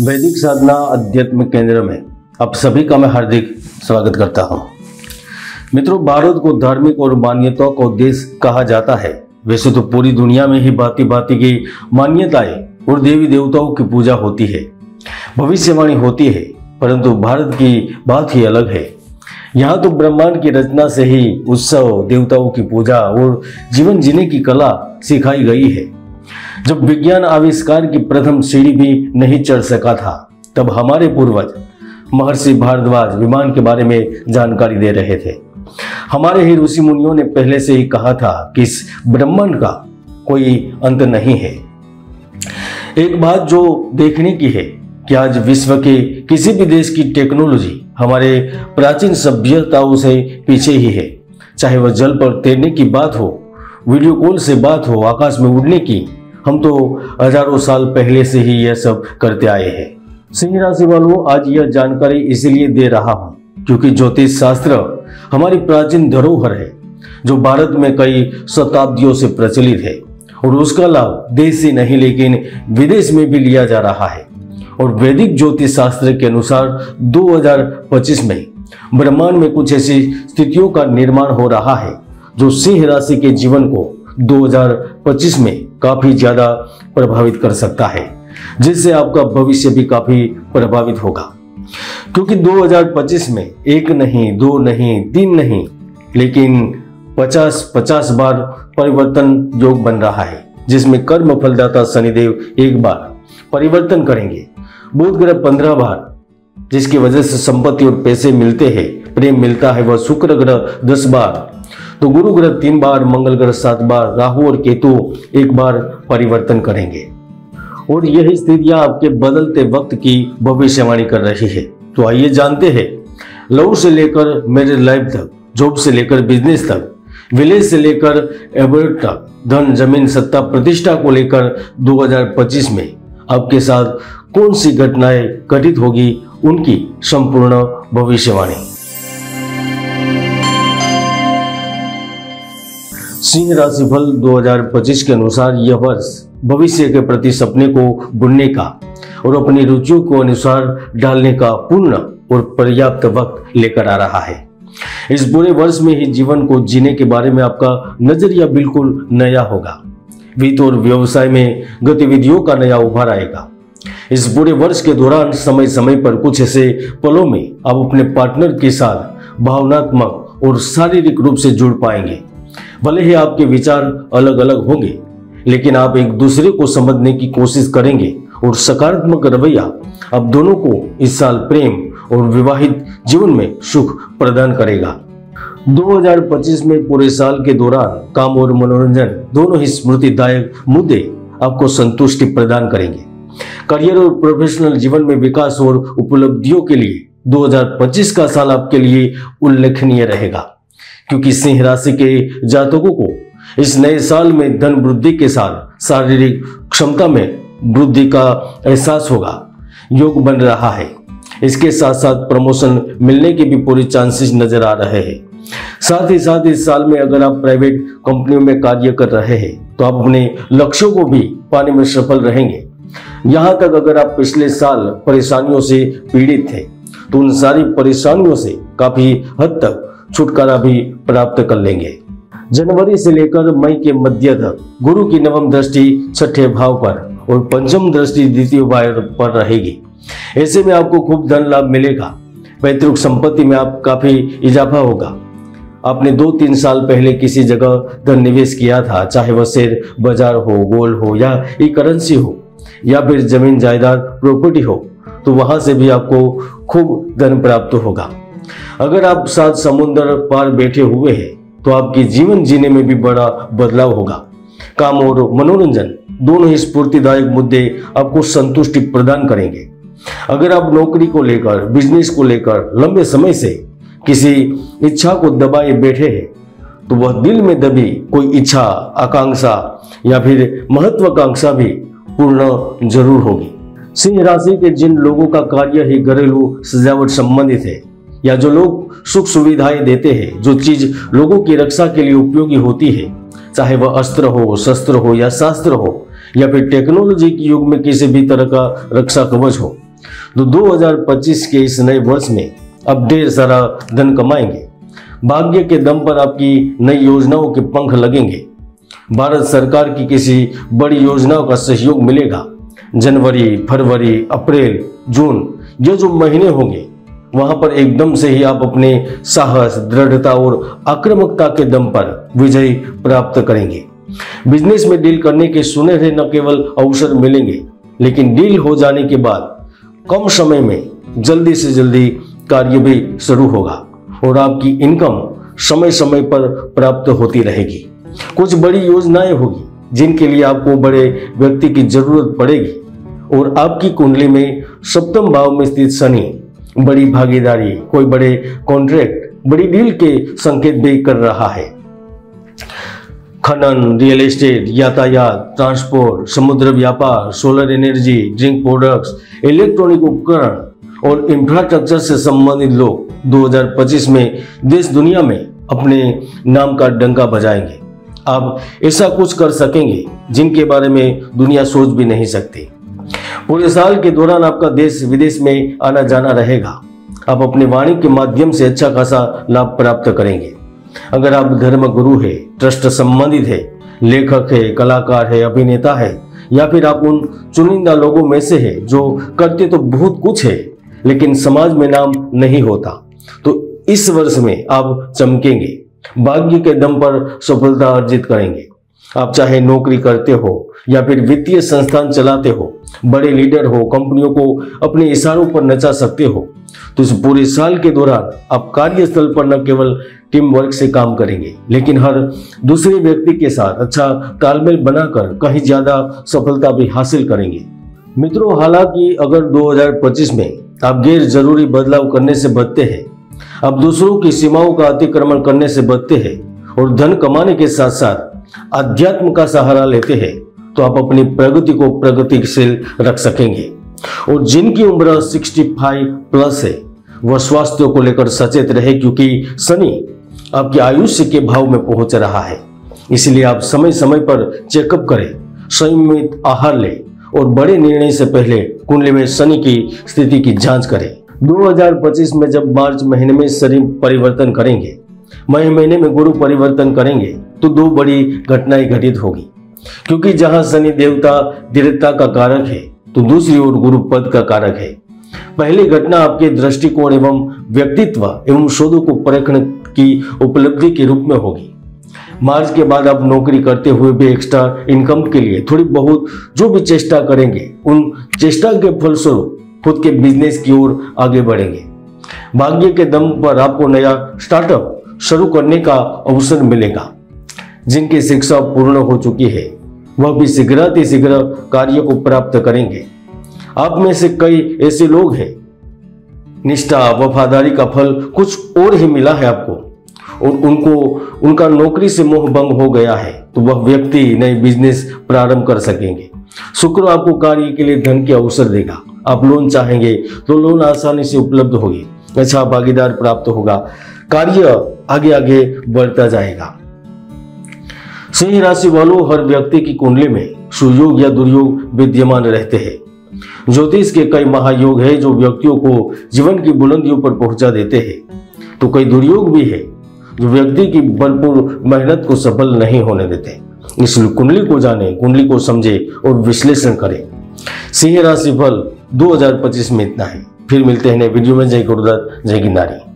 वैदिक साधना अध्यात्म केंद्र में आप सभी का मैं हार्दिक स्वागत करता हूं। मित्रों, भारत को धार्मिक और मान्यताओं का देश कहा जाता है। वैसे तो पूरी दुनिया में ही भांति भांति की मान्यताएं और देवी देवताओं की पूजा होती है, भविष्यवाणी होती है, परंतु भारत की बात ही अलग है। यहाँ तो ब्रह्मांड की रचना से ही उत्सव, देवताओं की पूजा और जीवन जीने की कला सिखाई गई है। जब विज्ञान आविष्कार की प्रथम सीढ़ी भी नहीं चढ़ सका था, तब हमारे पूर्वज महर्षि भारद्वाज विमान के बारे में जानकारी दे रहे थे। हमारे ही ऋषि मुनियों ने पहले से ही कहा था कि इस ब्रह्मांड का कोई अंत नहीं है। एक बात जो देखने की है कि आज विश्व के किसी भी देश की टेक्नोलॉजी हमारे प्राचीन सभ्यताओं से पीछे ही है। चाहे वह जल पर तैरने की बात हो, वीडियो कॉल से बात हो, आकाश में उड़ने की, हम तो हजारों साल पहले से ही यह सब करते आए हैं। सिंह राशि वालों, आज यह जानकारी इसीलिए दे रहा हूं क्योंकि ज्योतिष शास्त्र हमारी प्राचीन धरोहर है जो भारत में कई शताब्दियों से प्रचलित है और उसका लाभ देश से नहीं लेकिन विदेश में भी लिया जा रहा है। और वैदिक ज्योतिष शास्त्र के अनुसार 2025 में ब्रह्मांड में कुछ ऐसी स्थितियों का निर्माण हो रहा है जो सिंह राशि के जीवन को 2025 में काफी ज्यादा प्रभावित कर सकता है, जिससे आपका भविष्य भी काफी प्रभावित होगा। क्योंकि 2025 में एक नहीं, दो नहीं, तीन नहीं, लेकिन 50 बार परिवर्तन योग बन रहा है, जिसमें कर्म फलदाता शनिदेव एक बार परिवर्तन करेंगे, बुध ग्रह 15 बार, जिसकी वजह से संपत्ति और पैसे मिलते हैं, प्रेम मिलता है, वह शुक्र ग्रह 10 बार, तो गुरु ग्रह 3 बार, मंगल ग्रह 7 बार, राहु और केतु एक बार परिवर्तन करेंगे। और यही स्थितियां आपके बदलते वक्त की भविष्यवाणी कर रही है। तो आइए जानते हैं लव से लेकर मैरिज लाइफ तक, जॉब से लेकर बिजनेस तक, विलेज से लेकर एबर्ट तक, धन, जमीन, सत्ता, प्रतिष्ठा को लेकर 2025 में आपके साथ कौन सी घटनाएं घटित होगी, उनकी संपूर्ण भविष्यवाणी। सिंह राशि फल 2025 के अनुसार यह वर्ष भविष्य के प्रति सपने को बुनने का और अपनी रुचियों को अनुसार डालने का पूर्ण और पर्याप्त वक्त लेकर आ रहा है। इस बुरे वर्ष में ही जीवन को जीने के बारे में आपका नजरिया बिल्कुल नया होगा। वित्त और व्यवसाय में गतिविधियों का नया उभार आएगा। इस बुरे वर्ष के दौरान समय समय पर कुछ ऐसे पलों में आप अपने पार्टनर के साथ भावनात्मक और शारीरिक रूप से जुड़ पाएंगे। भले ही आपके विचार अलग अलग होंगे, लेकिन आप एक दूसरे को समझने की कोशिश करेंगे और सकारात्मक रवैया आप दोनों को इस साल प्रेम और विवाहित जीवन में सुख प्रदान करेगा। 2025 में पूरे साल के दौरान काम और मनोरंजन दोनों ही स्मृतिदायक मुद्दे आपको संतुष्टि प्रदान करेंगे। करियर और प्रोफेशनल जीवन में विकास और उपलब्धियों के लिए 2025 का साल आपके लिए उल्लेखनीय रहेगा, क्योंकि सिंह राशि के जातकों को इस नए साल में धन वृद्धि के साथ शारीरिक क्षमता में वृद्धि का एहसास होगा। योग बन रहा है। इसके साथ साथ प्रमोशन मिलने के भी पूरे चांसेस नजर आ रहे हैं। साथ ही साथ इस साल में अगर आप प्राइवेट कंपनियों में कार्य कर रहे हैं तो आप अपने लक्ष्यों को भी पाने में सफल रहेंगे। यहाँ तक अगर आप पिछले साल परेशानियों से पीड़ित थे तो उन सारी परेशानियों से काफी हद तक छुटकारा भी प्राप्त कर लेंगे। जनवरी से लेकर मई के मध्य तक गुरु की नवम दृष्टि छठे भाव पर और पंचम दृष्टि द्वितीय भाव पर रहेगी। ऐसे में आपको खूब धन लाभ मिलेगा। पैतृक संपत्ति में आप काफी इजाफा होगा। आपने 2-3 साल पहले किसी जगह धन निवेश किया था, चाहे वह शेयर बाजार हो, गोल्ड हो या ई करेंसी हो या फिर जमीन जायदाद प्रॉपर्टी हो, तो वहां से भी आपको खूब धन प्राप्त होगा। अगर आप 7 समुद्र पार बैठे हुए हैं तो आपके जीवन जीने में भी बड़ा बदलाव होगा। काम और मनोरंजन दोनों ही स्फूर्तिदायक मुद्दे आपको संतुष्टि प्रदान करेंगे। अगर आप नौकरी को लेकर, बिजनेस को लेकर लंबे समय से किसी इच्छा को दबाए बैठे हैं तो वह दिल में दबी कोई इच्छा, आकांक्षा या फिर महत्वाकांक्षा भी पूर्ण जरूर होगी। सिंह राशि के जिन लोगों का कार्य ही घरेलू सजावट संबंधित है या जो लोग सुख सुविधाएं देते हैं, जो चीज लोगों की रक्षा के लिए उपयोगी होती है, चाहे वह अस्त्र हो, शस्त्र हो या शास्त्र हो या फिर टेक्नोलॉजी के युग में किसी भी तरह का रक्षा कवच हो, तो 2025 के इस नए वर्ष में आप ढेर सारा धन कमाएंगे। भाग्य के दम पर आपकी नई योजनाओं के पंख लगेंगे। भारत सरकार की किसी बड़ी योजनाओं का सहयोग मिलेगा। जनवरी, फरवरी, अप्रैल, जून ये जो महीने होंगे वहां पर एकदम से ही आप अपने साहस, दृढ़ता और आक्रामकता के दम पर विजय प्राप्त करेंगे। बिजनेस में डील करने के सुनहरे न केवल अवसर मिलेंगे, लेकिन डील हो जाने के बाद कम समय में जल्दी से जल्दी कार्य भी शुरू होगा और आपकी इनकम समय समय पर प्राप्त होती रहेगी। कुछ बड़ी योजनाएं होगी जिनके लिए आपको बड़े व्यक्ति की जरूरत पड़ेगी और आपकी कुंडली में सप्तम भाव में स्थित शनि बड़ी भागीदारी, कोई बड़े कॉन्ट्रैक्ट, बड़ी डील के संकेत भी कर रहा है। खनन, रियल एस्टेट, यातायात, ट्रांसपोर्ट, समुद्र व्यापार, solar energy, drink products, electronic उपकरण और इंफ्रास्ट्रक्चर से संबंधित लोग 2025 में देश दुनिया में अपने नाम का डंका बजाएंगे। आप ऐसा कुछ कर सकेंगे जिनके बारे में दुनिया सोच भी नहीं सकती। पूरे साल के दौरान आपका देश विदेश में आना जाना रहेगा। आप अपने वाणी के माध्यम से अच्छा खासा लाभ प्राप्त करेंगे। अगर आप धर्म गुरु है, ट्रस्ट संबंधित है, लेखक है, कलाकार है, अभिनेता है या फिर आप उन चुनिंदा लोगों में से है जो करते तो बहुत कुछ है लेकिन समाज में नाम नहीं होता, तो इस वर्ष में आप चमकेंगे। भाग्य के दम पर सफलता अर्जित करेंगे। आप चाहे नौकरी करते हो या फिर वित्तीय संस्थान चलाते हो, बड़े लीडर हो, कंपनियों को अपने इशारों पर नचा सकते हो, तो इस पूरे साल के दौरान आप कार्यस्थल पर न केवल टीम वर्क से काम करेंगे लेकिन हर दूसरे व्यक्ति के साथ अच्छा तालमेल बनाकर कहीं ज्यादा सफलता भी हासिल करेंगे। मित्रों, हालांकि अगर 2025 में आप गैर जरूरी बदलाव करने से बचते हैं, आप दूसरों की सीमाओं का अतिक्रमण करने से बचते हैं और धन कमाने के साथ साथ अध्यात्म का सहारा लेते हैं, तो आप अपनी प्रगति को प्रगतिशील रख सकेंगे। और जिनकी उम्र 65 प्लस है वह स्वास्थ्य को लेकर सचेत रहे, क्योंकि शनि आपके आयुष्य के भाव में पहुंच रहा है। इसलिए आप समय समय पर चेकअप करें, संयमित आहार लें और बड़े निर्णय से पहले कुंडली में शनि की स्थिति की जांच करें। 2025 में जब मार्च महीने में शनि परिवर्तन करेंगे, मई महीने में गुरु परिवर्तन करेंगे, तो दो बड़ी घटनाएं घटित होगी। क्योंकि जहां शनि देवता दृढ़ता का कारक है तो दूसरी ओर गुरु पद का कारक है। पहली घटना आपके दृष्टिकोण एवं व्यक्तित्व एवं शोधों को परखने की उपलब्धि के रूप में होगी। मार्च के बाद आप नौकरी करते हुए भी एक्स्ट्रा इनकम के लिए थोड़ी बहुत जो भी चेष्टा करेंगे, उन चेष्टा के फलस्वरूप खुद के बिजनेस की ओर आगे बढ़ेंगे। भाग्य के दम पर आपको नया स्टार्टअप शुरू करने का अवसर मिलेगा। जिनकी शिक्षा पूर्ण हो चुकी है वह भी शीघ्र कार्य को प्राप्त करेंगे। आप में से कई ऐसे लोग हैं, निष्ठा वफादारी का फल कुछ और ही मिला है आपको और उनका नौकरी से मोह भंग हो गया है, तो वह व्यक्ति नए बिजनेस प्रारंभ कर सकेंगे। शुक्र आपको कार्य के लिए धन के अवसर देगा। आप लोन चाहेंगे तो लोन आसानी से उपलब्ध होगी। अच्छा भागीदार प्राप्त होगा। कार्य आगे आगे बढ़ता जाएगा। सिंह राशि वालों, हर व्यक्ति की कुंडली में सुयोग या दुर्योग विद्यमान रहते हैं। ज्योतिष के कई महायोग है जो व्यक्तियों को जीवन की बुलंदियों पर पहुंचा देते हैं, तो कई दुर्योग भी है जो व्यक्ति की भरपूर मेहनत को सफल नहीं होने देते। इसलिए कुंडली को जाने, कुंडली को समझे और विश्लेषण करें। सिंह राशि फल 2025 में इतना है। फिर मिलते हैं नए वीडियो में। जय गुरुदत्त, जय गिरनारी।